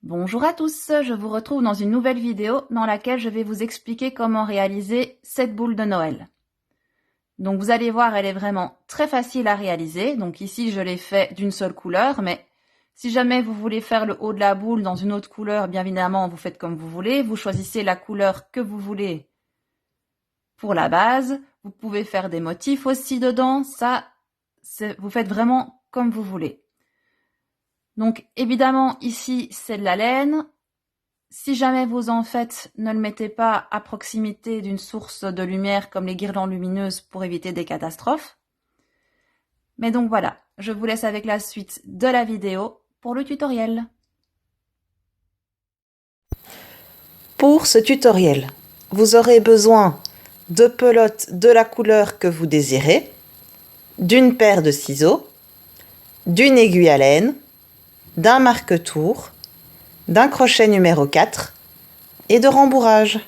Bonjour à tous, je vous retrouve dans une nouvelle vidéo dans laquelle je vais vous expliquer comment réaliser cette boule de Noël. Donc vous allez voir, elle est vraiment très facile à réaliser. Donc ici, je l'ai fait d'une seule couleur, mais si jamais vous voulez faire le haut de la boule dans une autre couleur, bien évidemment, vous faites comme vous voulez. Vous choisissez la couleur que vous voulez pour la base. Vous pouvez faire des motifs aussi dedans. Ça, vous faites vraiment comme vous voulez. Donc évidemment, ici, c'est de la laine. Si jamais vous en faites, ne le mettez pas à proximité d'une source de lumière comme les guirlandes lumineuses pour éviter des catastrophes. Mais donc voilà, je vous laisse avec la suite de la vidéo pour le tutoriel. Pour ce tutoriel, vous aurez besoin de pelotes de la couleur que vous désirez, d'une paire de ciseaux, d'une aiguille à laine, d'un marque-tour, d'un crochet numéro 4 et de rembourrage.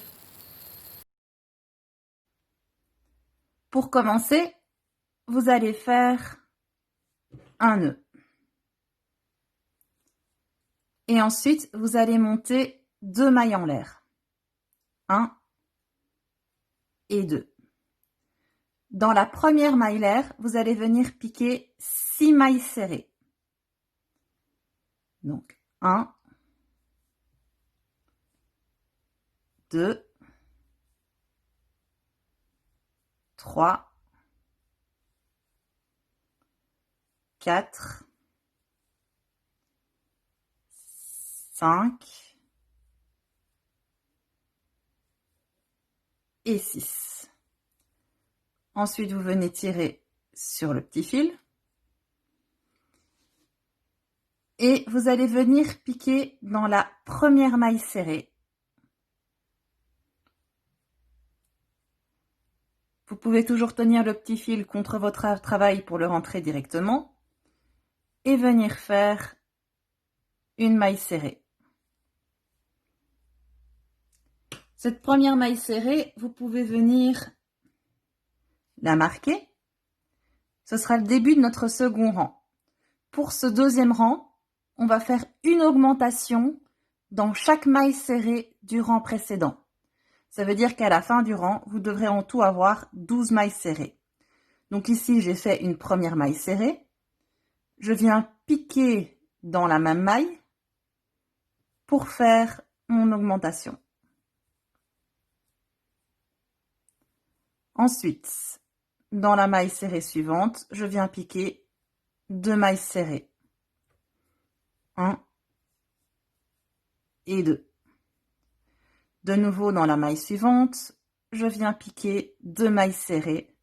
Pour commencer, vous allez faire un nœud. Et ensuite, vous allez monter 2 mailles en l'air. 1 et 2. Dans la première maille l'air, vous allez venir piquer 6 mailles serrées. Donc 1, 2, 3, 4, 5 et 6. Ensuite, vous venez tirer sur le petit fil et vous allez venir piquer dans la première maille serrée. Vous pouvez toujours tenir le petit fil contre votre travail pour le rentrer directement et venir faire une maille serrée. Cette première maille serrée, vous pouvez venir la marquer. Ce sera le début de notre second rang. Pour ce deuxième rang, on va faire une augmentation dans chaque maille serrée du rang précédent. Ça veut dire qu'à la fin du rang, vous devrez en tout avoir 12 mailles serrées. Donc ici, j'ai fait une première maille serrée. Je viens piquer dans la même maille pour faire mon augmentation. Ensuite, dans la maille serrée suivante, je viens piquer 2 mailles serrées. 1 et 2. De nouveau, dans la maille suivante, je viens piquer 2 mailles serrées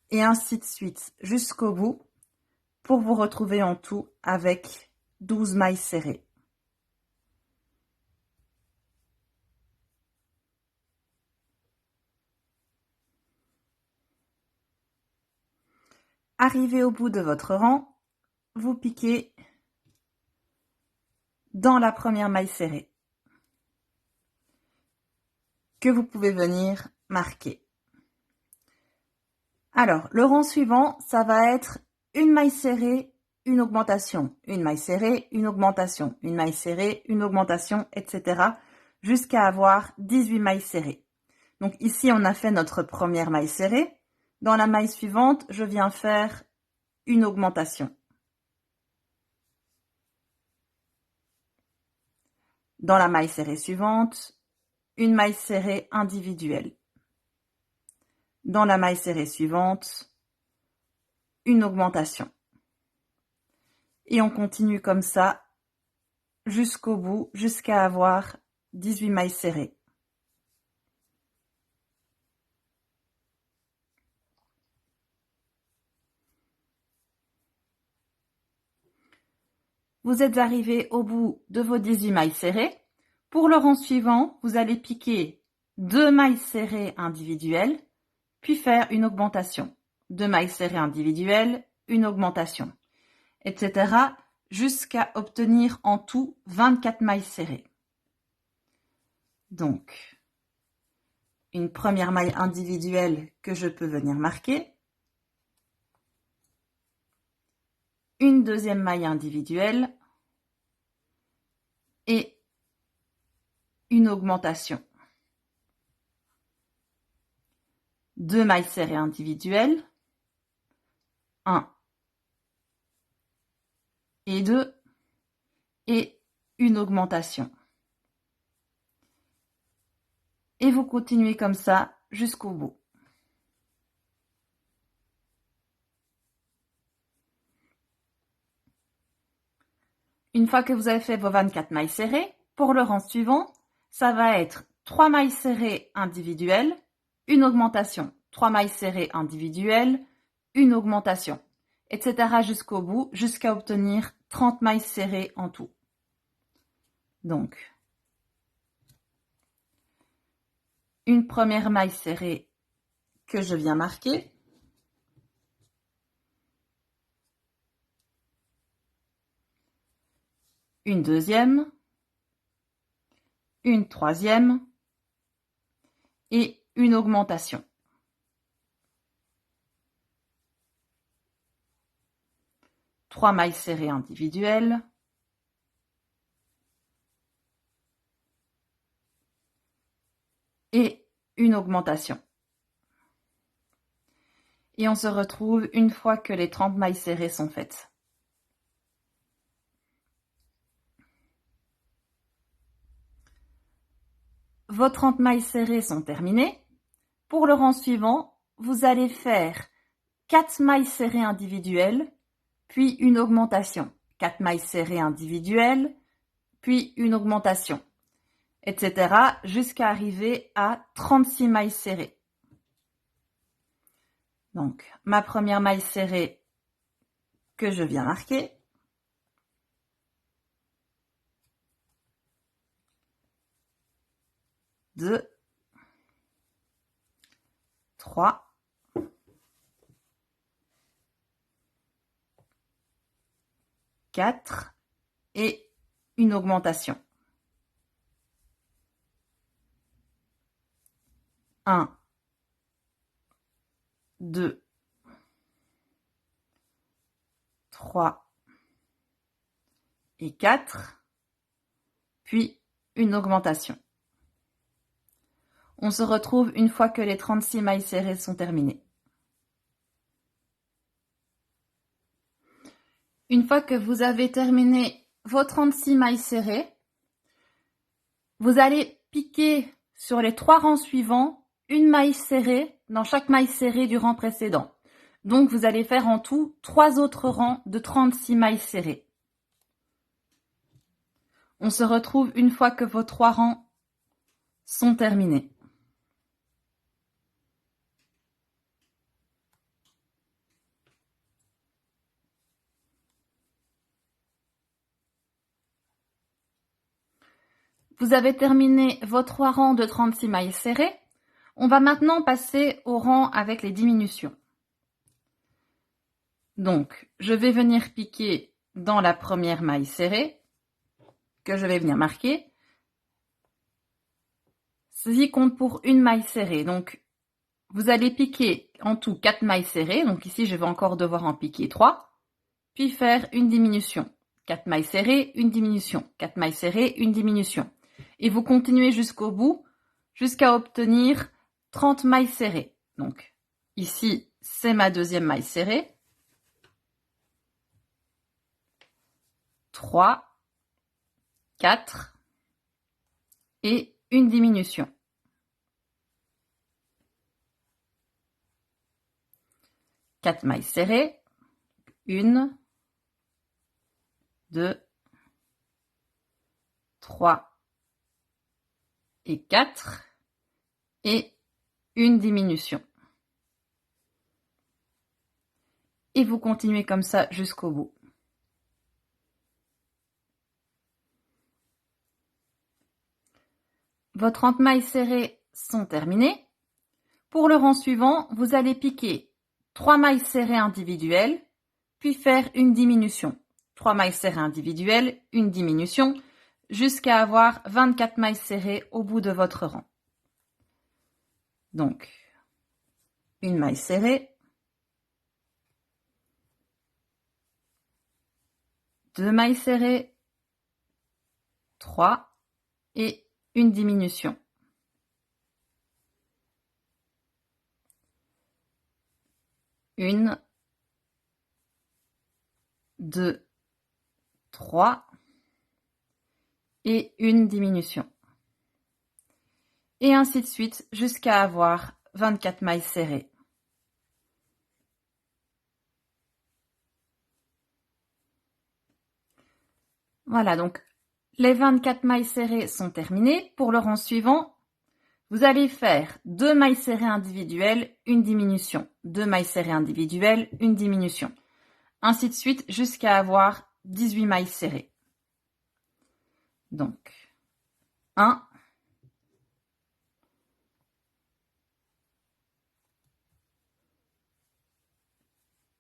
et ainsi de suite jusqu'au bout pour vous retrouver en tout avec 12 mailles serrées. Arrivé au bout de votre rang, vous piquez dans la première maille serrée que vous pouvez venir marquer. Alors, le rang suivant, ça va être une maille serrée, une augmentation, une maille serrée, une augmentation, une maille serrée, une augmentation, etc. jusqu'à avoir 18 mailles serrées. Donc ici, on a fait notre première maille serrée. Dans la maille suivante, je viens faire une augmentation. Dans la maille serrée suivante, une maille serrée individuelle. Dans la maille serrée suivante, une augmentation. Et on continue comme ça jusqu'au bout, jusqu'à avoir 18 mailles serrées. Vous êtes arrivé au bout de vos 18 mailles serrées. Pour le rang suivant, vous allez piquer 2 mailles serrées individuelles, puis faire une augmentation. 2 mailles serrées individuelles, une augmentation, etc. jusqu'à obtenir en tout 24 mailles serrées. Donc, une première maille individuelle que je peux venir marquer, une deuxième maille individuelle, une augmentation. 2 mailles serrées individuelles, 1 et 2, et une augmentation. Et vous continuez comme ça jusqu'au bout. Une fois que vous avez fait vos 24 mailles serrées, pour le rang suivant, ça va être 3 mailles serrées individuelles, une augmentation, 3 mailles serrées individuelles, une augmentation, etc. jusqu'au bout, jusqu'à obtenir 30 mailles serrées en tout. Donc, une première maille serrée que je viens marquer. Une deuxième, une troisième et une augmentation. Trois mailles serrées individuelles, et une augmentation. Et on se retrouve une fois que les 30 mailles serrées sont faites. Vos 30 mailles serrées sont terminées. Pour le rang suivant, vous allez faire 4 mailles serrées individuelles, puis une augmentation. 4 mailles serrées individuelles, puis une augmentation, etc. jusqu'à arriver à 36 mailles serrées. Donc, ma première maille serrée que je viens marquer. Deux, 3, 4 et une augmentation. 1, 2, 3 et 4, puis une augmentation. On se retrouve une fois que les 36 mailles serrées sont terminées. Une fois que vous avez terminé vos 36 mailles serrées, vous allez piquer sur les 3 rangs suivants une maille serrée dans chaque maille serrée du rang précédent. Donc vous allez faire en tout 3 autres rangs de 36 mailles serrées. On se retrouve une fois que vos 3 rangs sont terminés. Vous avez terminé vos 3 rangs de 36 mailles serrées. On va maintenant passer au rang avec les diminutions. Donc, je vais venir piquer dans la première maille serrée, que je vais venir marquer. Ceci compte pour une maille serrée. Donc, vous allez piquer en tout 4 mailles serrées. Donc ici, je vais encore devoir en piquer 3. Puis faire une diminution. 4 mailles serrées, une diminution. 4 mailles serrées, une diminution. Et vous continuez jusqu'au bout, jusqu'à obtenir 30 mailles serrées. Donc, ici, c'est ma deuxième maille serrée. 3, 4 et une diminution. 4 mailles serrées. 1, 2, 3 et 4 et une diminution. Et vous continuez comme ça jusqu'au bout. Vos 30 mailles serrées sont terminées. Pour le rang suivant, vous allez piquer 3 mailles serrées individuelles, puis faire une diminution. 3 mailles serrées individuelles, une diminution, jusqu'à avoir 24 mailles serrées au bout de votre rang. Donc, une maille serrée, 2 mailles serrées, 3 et une diminution. Une, 2, 3 et une diminution. Et ainsi de suite jusqu'à avoir 24 mailles serrées. Voilà, donc les 24 mailles serrées sont terminées. Pour le rang suivant, vous allez faire 2 mailles serrées individuelles, une diminution. 2 mailles serrées individuelles, une diminution. Ainsi de suite jusqu'à avoir 18 mailles serrées. Donc, 1,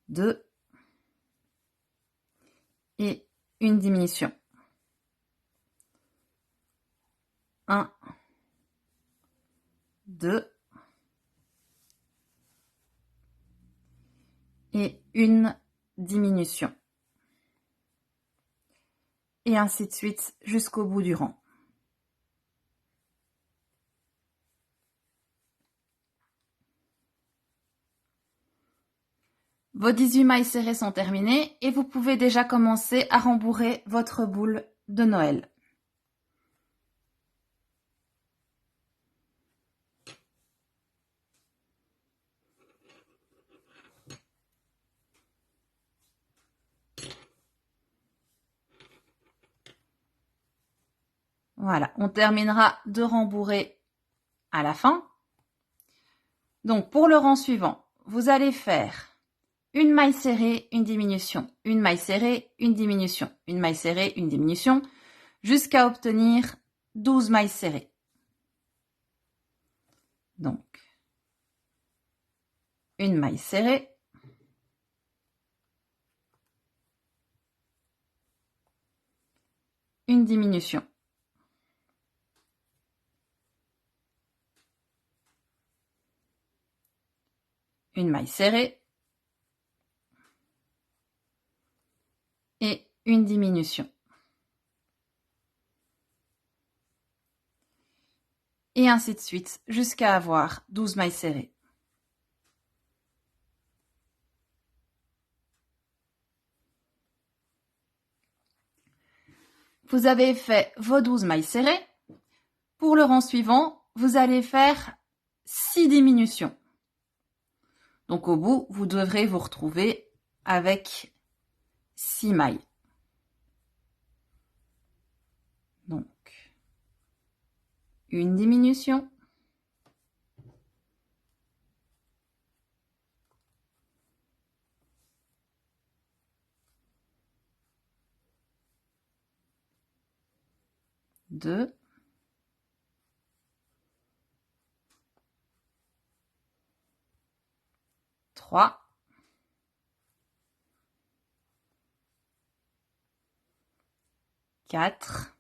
2 et une diminution. 1, 2 et une diminution. Et ainsi de suite jusqu'au bout du rang. Vos 18 mailles serrées sont terminées et vous pouvez déjà commencer à rembourrer votre boule de Noël. Voilà, on terminera de rembourrer à la fin. Donc pour le rang suivant, vous allez faire une maille serrée, une diminution, une maille serrée, une diminution, une maille serrée, une diminution, jusqu'à obtenir 12 mailles serrées. Donc, une maille serrée, une diminution, une maille serrée et une diminution. Et ainsi de suite jusqu'à avoir 12 mailles serrées. Vous avez fait vos 12 mailles serrées. Pour le rang suivant, vous allez faire 6 diminutions. Donc au bout, vous devrez vous retrouver avec 6 mailles. Donc, une diminution. Deux. Trois. Quatre.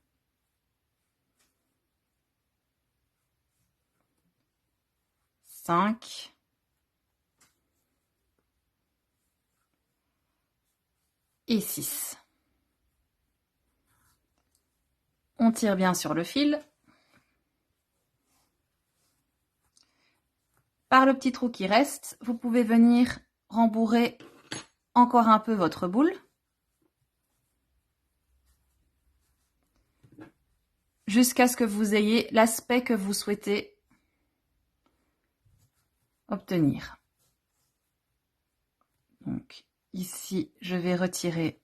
Cinq. Et 6. On tire bien sur le fil. Par le petit trou qui reste, vous pouvez venir rembourrer encore un peu votre boule. Jusqu'à ce que vous ayez l'aspect que vous souhaitez obtenir. Donc ici, je vais retirer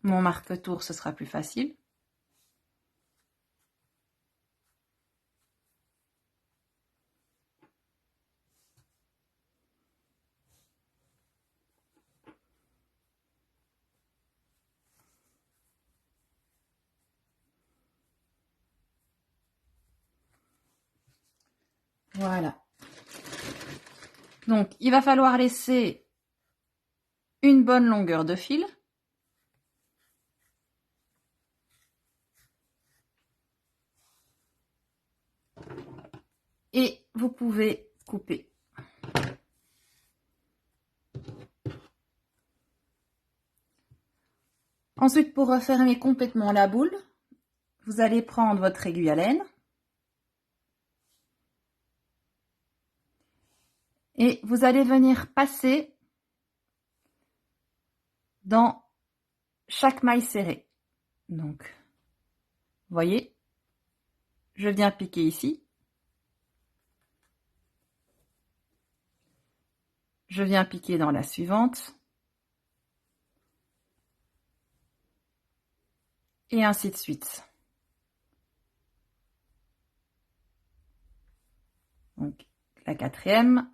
mon marque-tour, ce sera plus facile. Voilà. Donc, il va falloir laisser une bonne longueur de fil. Et vous pouvez couper. Ensuite, pour refermer complètement la boule, vous allez prendre votre aiguille à laine Et vous allez venir passer dans chaque maille serrée. Donc, vous voyez, je viens piquer ici. Je viens piquer dans la suivante. Et ainsi de suite. Donc, la quatrième,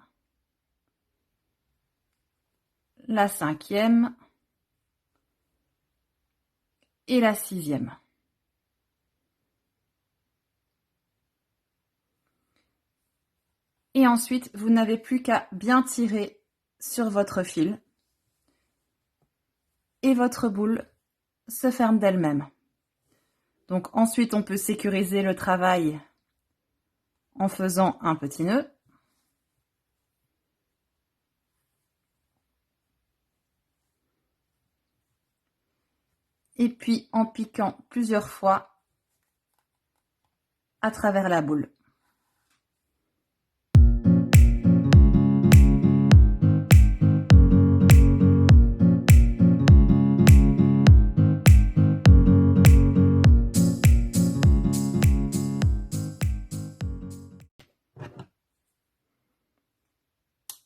la cinquième et la sixième. Et ensuite, vous n'avez plus qu'à bien tirer sur votre fil et votre boule se ferme d'elle-même. Donc ensuite, on peut sécuriser le travail en faisant un petit nœud. Et puis en piquant plusieurs fois à travers la boule.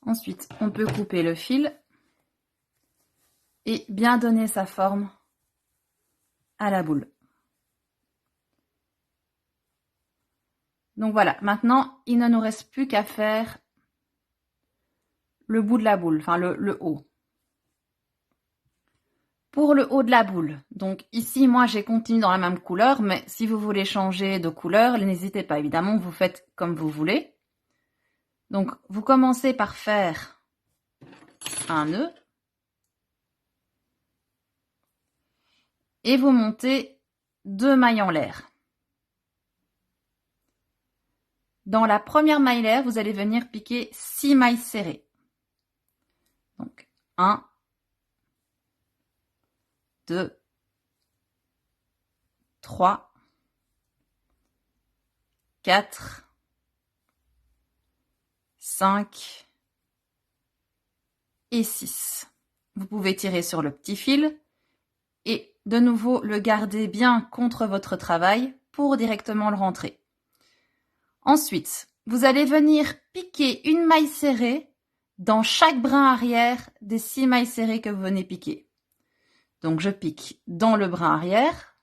Ensuite, on peut couper le fil et bien donner sa forme à la boule. Donc voilà, maintenant, il ne nous reste plus qu'à faire le bout de la boule, enfin le haut. Pour le haut de la boule, donc ici, moi, j'ai continué dans la même couleur, mais si vous voulez changer de couleur, n'hésitez pas, évidemment, vous faites comme vous voulez. Donc, vous commencez par faire un nœud et vous montez 2 mailles en l'air. Dans la première maille l'air, vous allez venir piquer 6 mailles serrées. Donc, 1, 2, 3, 4, 5 et 6. Vous pouvez tirer sur le petit fil et de nouveau le garder bien contre votre travail pour directement le rentrer. Ensuite, vous allez venir piquer une maille serrée dans chaque brin arrière des 6 mailles serrées que vous venez piquer. Donc je pique dans le brin arrière,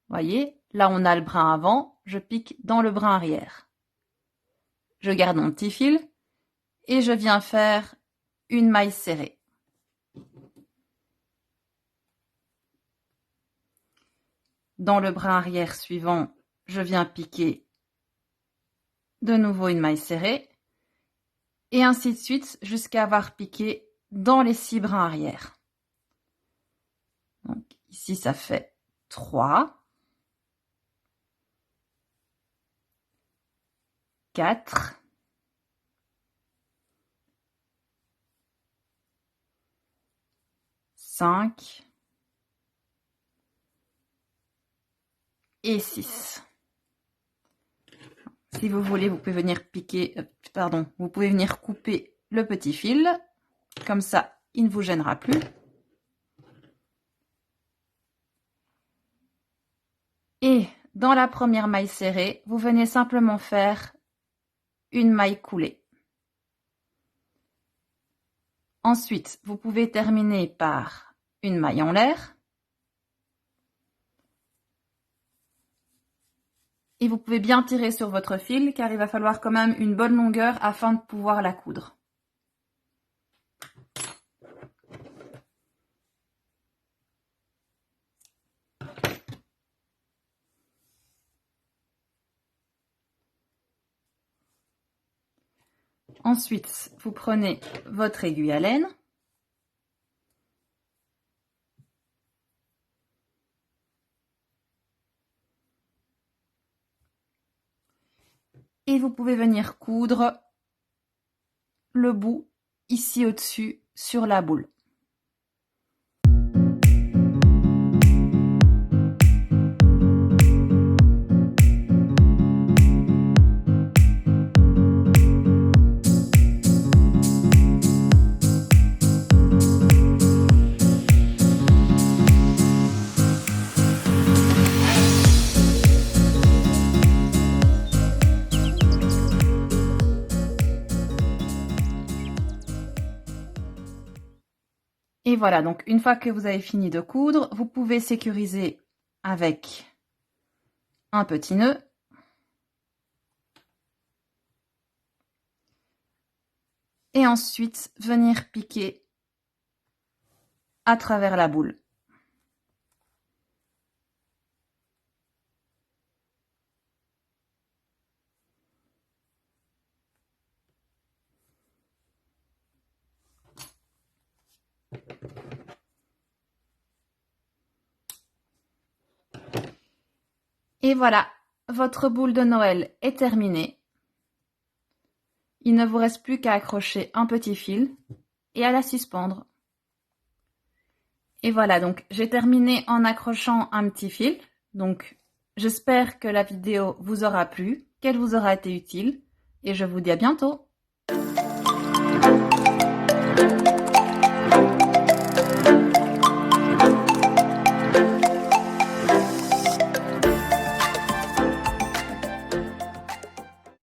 voyez, là on a le brin avant, je pique dans le brin arrière. Je garde mon petit fil et je viens faire une maille serrée. Dans le brin arrière suivant, je viens piquer de nouveau une maille serrée et ainsi de suite jusqu'à avoir piqué dans les 6 brins arrière. Donc ici ça fait 3, 4, 5 et 6. Si vous voulez, vous pouvez venir piquer, vous pouvez venir couper le petit fil. Comme ça, il ne vous gênera plus. Et dans la première maille serrée, vous venez simplement faire une maille coulée. Ensuite, vous pouvez terminer par une maille en l'air. Et vous pouvez bien tirer sur votre fil car il va falloir quand même une bonne longueur afin de pouvoir la coudre. Ensuite, vous prenez votre aiguille à laine. Et vous pouvez venir coudre le bout ici au-dessus sur la boule. voilà, donc une fois que vous avez fini de coudre, vous pouvez sécuriser avec un petit nœud. Et ensuite, venir piquer à travers la boule. Et voilà, votre boule de Noël est terminée. Il ne vous reste plus qu'à accrocher un petit fil et à la suspendre. Et voilà, donc j'ai terminé en accrochant un petit fil. Donc j'espère que la vidéo vous aura plu, qu'elle vous aura été utile et je vous dis à bientôt.